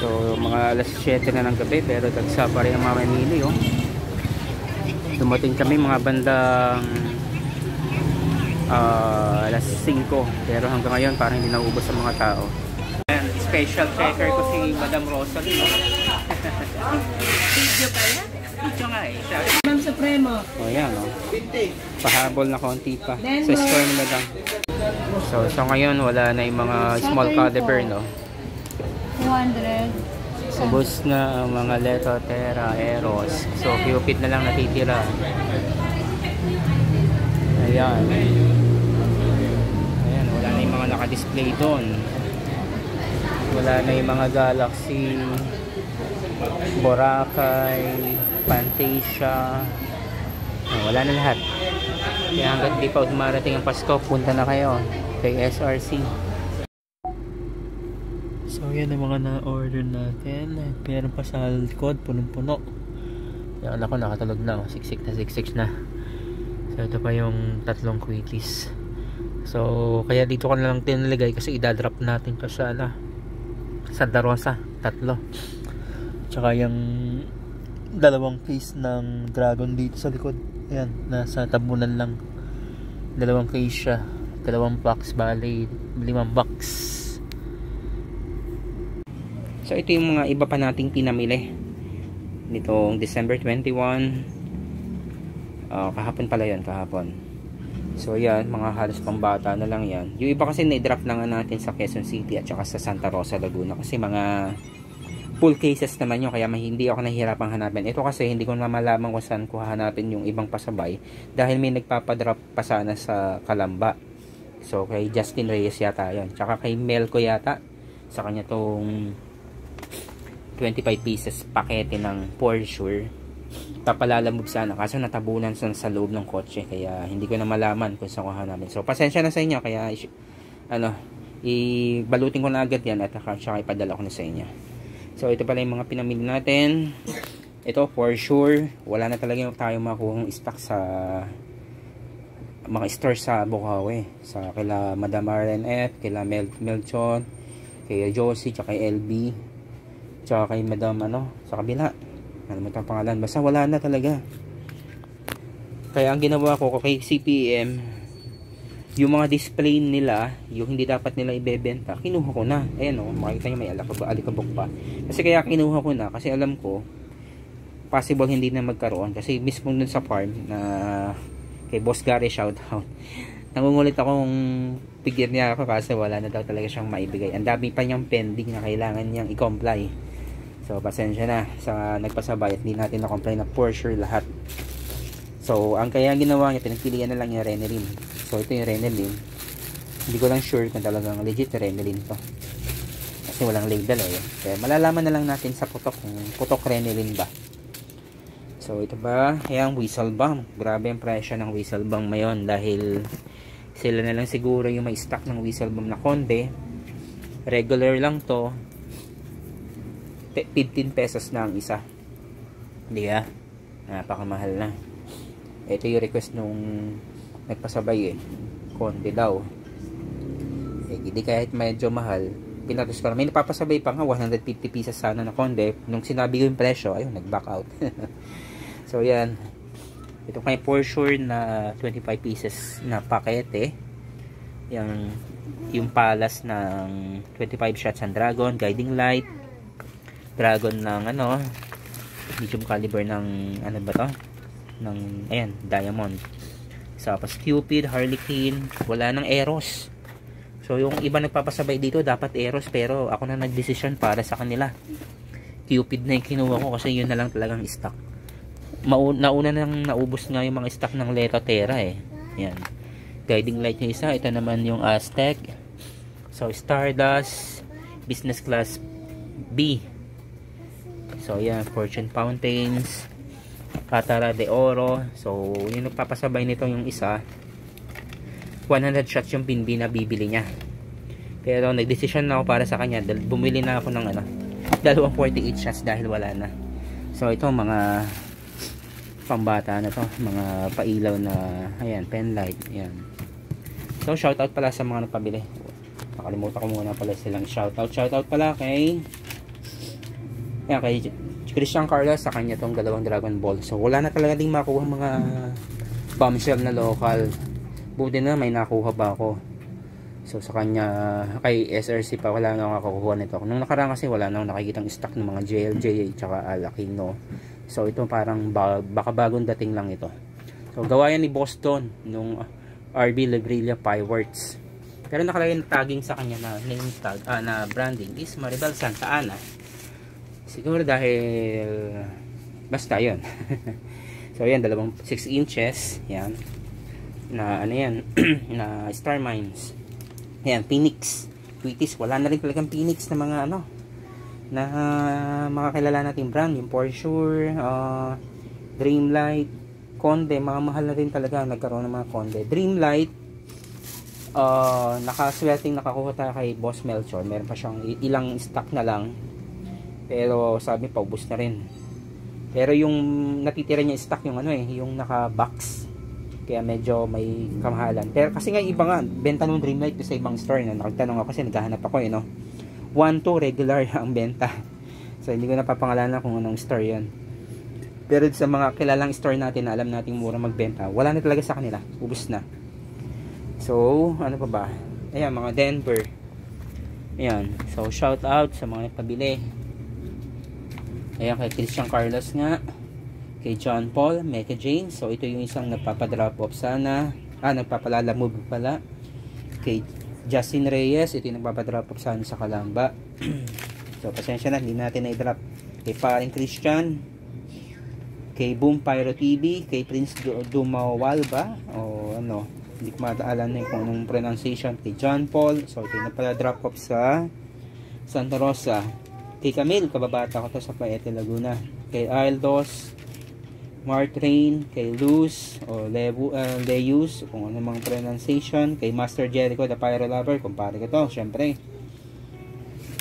So mga alas 7 na ng gabi pero tagsa pa rin ang mamimili oh. Dumating kami mga bandang alas 5 pero hanggang ngayon parang hindi naubos ang mga tao. Ayan, special checker ko si Madam Rosalie no? Video pala? Video nga eh. Ma'am Supremo. O yan o. Pahabol na konti pa sa store ni Madam. So ngayon wala na yung mga small caliber no. 200. Ubus na ang mga Leto, Terra, Eros. So Cupid na lang natitira. Ayan. Ayan, wala na yung mga naka-display doon. Wala na yung mga Galaxy, Boracay, Fantasia. Wala na lahat. Kaya hanggang di pa dumarating ang Pasko, punta na kayo kay SRC. So yan ang mga na-order natin. Meron pa sa likod, punong-puno. Yan ako nakatulog na. Siksik na siksik na. So ito pa yung tatlong quickies. So kaya dito ko na lang tinilagay kasi idadrop natin pa sa Santa Rosa. Tatlo. Tsaka yung dalawang case ng Dragon dito sa likod. Ayan, nasa tabunan lang. Dalawang case siya. Dalawang box, bali 5 box. So ito yung mga iba pa nating pinamili nitong December 21. Kahapon pala yan, kahapon. So yan, mga halos pambata na lang yan. Yung iba kasi na-drop na nga natin sa Quezon City at saka sa Santa Rosa, Laguna. Kasi mga full cases naman yun, kaya hindi ako nahihirapang hanapin. Ito kasi hindi ko na malaman kung saan ko hanapin yung ibang pasabay dahil may nagpapadrop pa sana sa Calamba. So kay Justin Reyes yata yun. Tsaka kay Mel ko yata. Sa kanya tong 25 pieces pakete ng For Sure. Papalalamove sana kaso natabunan sa loob ng kotse kaya hindi ko na malaman kung saan ko hanapin. So pasensya na sa inyo kaya ibalutin ko na agad yan at saka ipadala ko na sa inyo. So ito pala yung mga pinamili natin. Ito For Sure wala na talaga tayo makuhang stock sa mga store sa Bukawi. Sa kila Madam Marlen F, kila Melchon, kay Josie, tsaka kay LB, tsaka kay Madam sa kabila. Ano mo itong pangalan? Basta wala na talaga. Kaya ang ginawa ko kay CPM, yung mga display nila, yung hindi dapat nila ibebenta, kinuha ko na. Ayan o, makikita nyo may alikabok pa. Kasi kaya kinuha ko na, kasi alam ko, possible hindi na magkaroon. Kasi mismo dun sa farm, na kay Boss Gary shoutout, nangungulit akong bigyan niya ako kasi wala na daw talaga siyang maibigay. Ang dami pa niyang pending na kailangan niyang i-comply. So pasensya na sa nagpasabay at hindi natin na-comply na For Sure lahat. So ang kaya ginawa niya, pinagpilian na lang yung Renelin. So ito yung Renelin. Hindi ko lang sure kung talagang legit na Renelin to. Kasi walang label eh. Kaya malalaman na lang natin sa putok kung putok Renelin ba. So ito ba? Ayan, Whistle Bomb. Grabe ang presyo ng Whistle Bomb ngayon dahil sila na lang siguro yung may stock ng Whistle Bomb na konde. Regular lang to. 15 pesos na ang isa. Hindi napakamahal na. Ito yung request nung nagpasabay konde daw. Hindi kahit medyo mahal, pinatos ko na. May napapasabay pa nga 150 pieces sana na konde. Nung sinabi ko yung presyo, ayun, nag-back out. So yan. Ito kay For Sure na 25 pieces na pakete. Yung palas ng 25 shots ng Dragon, Guiding Light, Dragon ng medium caliber ng ba to? Ng Diamond. Tapos Cupid, Harlequin, wala ng Eros. So yung iba nagpapasabay dito dapat Eros pero ako na nagdesisyon para sa kanila. Cupid na yung kinuha ko kasi yun na lang talagang stock. Nauna nang naubos nga yung mga stock ng Leto Terra Yan. Guiding Light yung isa, ito naman yung Aztec. So Stardust, Business Class B. So yan, Fortune Fountains, Catara de Oro. So yung nagpapasabay nito yung isa 100 shots yung pinbi na bibili niya. Pero nagdesisyon na ako para sa kanya. Bumili na ako ng dalawang 48 shots dahil wala na. So ito mga pambata na to, mga pailaw na pen light. Yan. So shoutout pala sa mga nagpabili. Nakalimutan ko muna pala silang shoutout. Shoutout pala kay Ayan, kay Christian Carlos, sa kanya tong dalawang Dragon Ball. So, wala na talaga ding makuha mga bombshell na local. Buti na may nakuha ba ako. So, sa kanya, kay SRC pa, wala na akong kakuha nito. Nung nakaraan kasi, wala na akong nakikitang stock ng mga JLJ, tsaka Alakino. So, ito parang baka bagong dating lang ito. So, gawa yan ni Boston, nung RB Librilla Fireworks. Pero nakalagay na tagging sa kanya na name tag, na branding is Maribel Santa Ana. Siguro dahil basta yun. So yan, dalawang 6 inches yan na ano yan na Star Mines. Yan, Phoenix Wheaties, wala na rin talagang Phoenix na mga ano na makakilala nating brand, yung For Sure, Dreamlight, Conde, mga mahal na rin talaga nagkaroon ng mga Conde. Dreamlight, nakaswerteng nakakuha tayo kay Boss Melchor, meron pa siyang ilang stock na lang. Pero sabi paubos na rin. Pero yung natitira niya stock yung ano yung naka-box. Kaya medyo may kamahalan. Pero kasi nga iba nga, benta ng Dreamlight sa ibang store na. Nagtanong ako kasi naghahanap ako 1-2 regular ang benta. So hindi ko napapangalanan kung anong store 'yan. Pero sa mga kilalang store natin na alam nating mura magbenta, wala na talaga sa kanila. Ubos na. So, ano pa ba? Ayan, mga Denver. Ayan. So, shout out sa mga nagpabili. Ayan, kay Christian Carlos nga, kay John Paul, Mecca Jane. So ito yung isang nagpapadrop off sana, nagpapalala move pala, kay Justin Reyes. Ito yung nagpapadrop off sana sa Kalamba. So pasensya na, hindi natin na-drop. Kay Paring Christian, kay Boom Pyro TV, kay Prince Dumawal ba o ano, hindi ko mataalan kung anong pronunciation. Kay John Paul. So ito yung nagpapadrop off sa Santa Rosa. Kay Camille, kababata ko to sa Paete, Laguna. Kay Aldos, Mart Rain, kay Luz, o Leus, kung ano mang pronunciation. Kay Master Jericho, the Pyro Lover, kumpare ko to, syempre.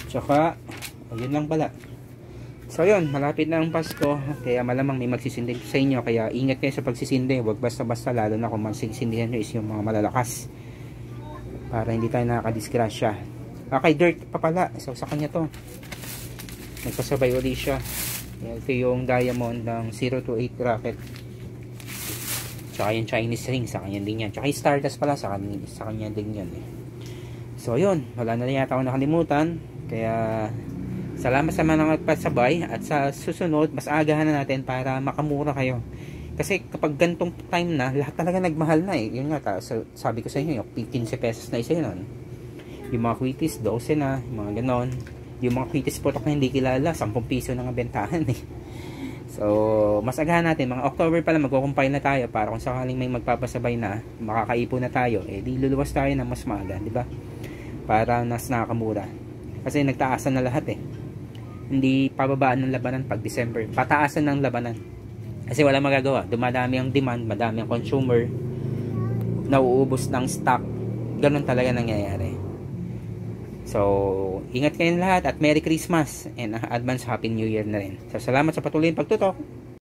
Tsaka, yun lang pala. So yun, malapit na ang Pasko, kaya malamang may magsisindi sa inyo. Kaya ingat kayo sa pagsisindi, huwag basta-basta, lalo na kung magsisindihan nyo is yung mga malalakas. Para hindi tayo nakakadisgrasya. Kay Dirt pa pala, so sa kanya to. Nagpasabay ulit siya. Ito yung diamond ng 028 racket. Tsaka yung Chinese ring, sa kanya din yan. Tsaka yung Stardust pala, sa kanya din yan. So yun, wala na yata ako nakalimutan. Kaya salamat sa mga nagpasabay. At sa susunod, mas agahan na natin para makamura kayo. Kasi kapag gantong time na, lahat talaga nagmahal na Yun nga, sabi ko sa inyo, yung 15 pesos na isa yun. Yung mga Wheaties, 12 na, yung mga ganon. Yung mga Wheaties putok na hindi kilala, 10 piso na nga bentahan So, mas agahan natin. Mga October pala magkukumpile na tayo para kung sakaling may magpapasabay na, makakaipon na tayo, di luluwas tayo na mas maaga, di ba? Para nas nakakamura. Kasi nagtaasan na lahat Hindi pababaan ng labanan pag December. Pataasan ng labanan. Kasi wala magagawa. Dumadami ang demand, madami ang consumer, nauubos ng stock. Ganun talaga nangyayari. So, ingat kayong lahat at Merry Christmas and advance Happy New Year na rin. So, salamat sa patuloy pagtutok.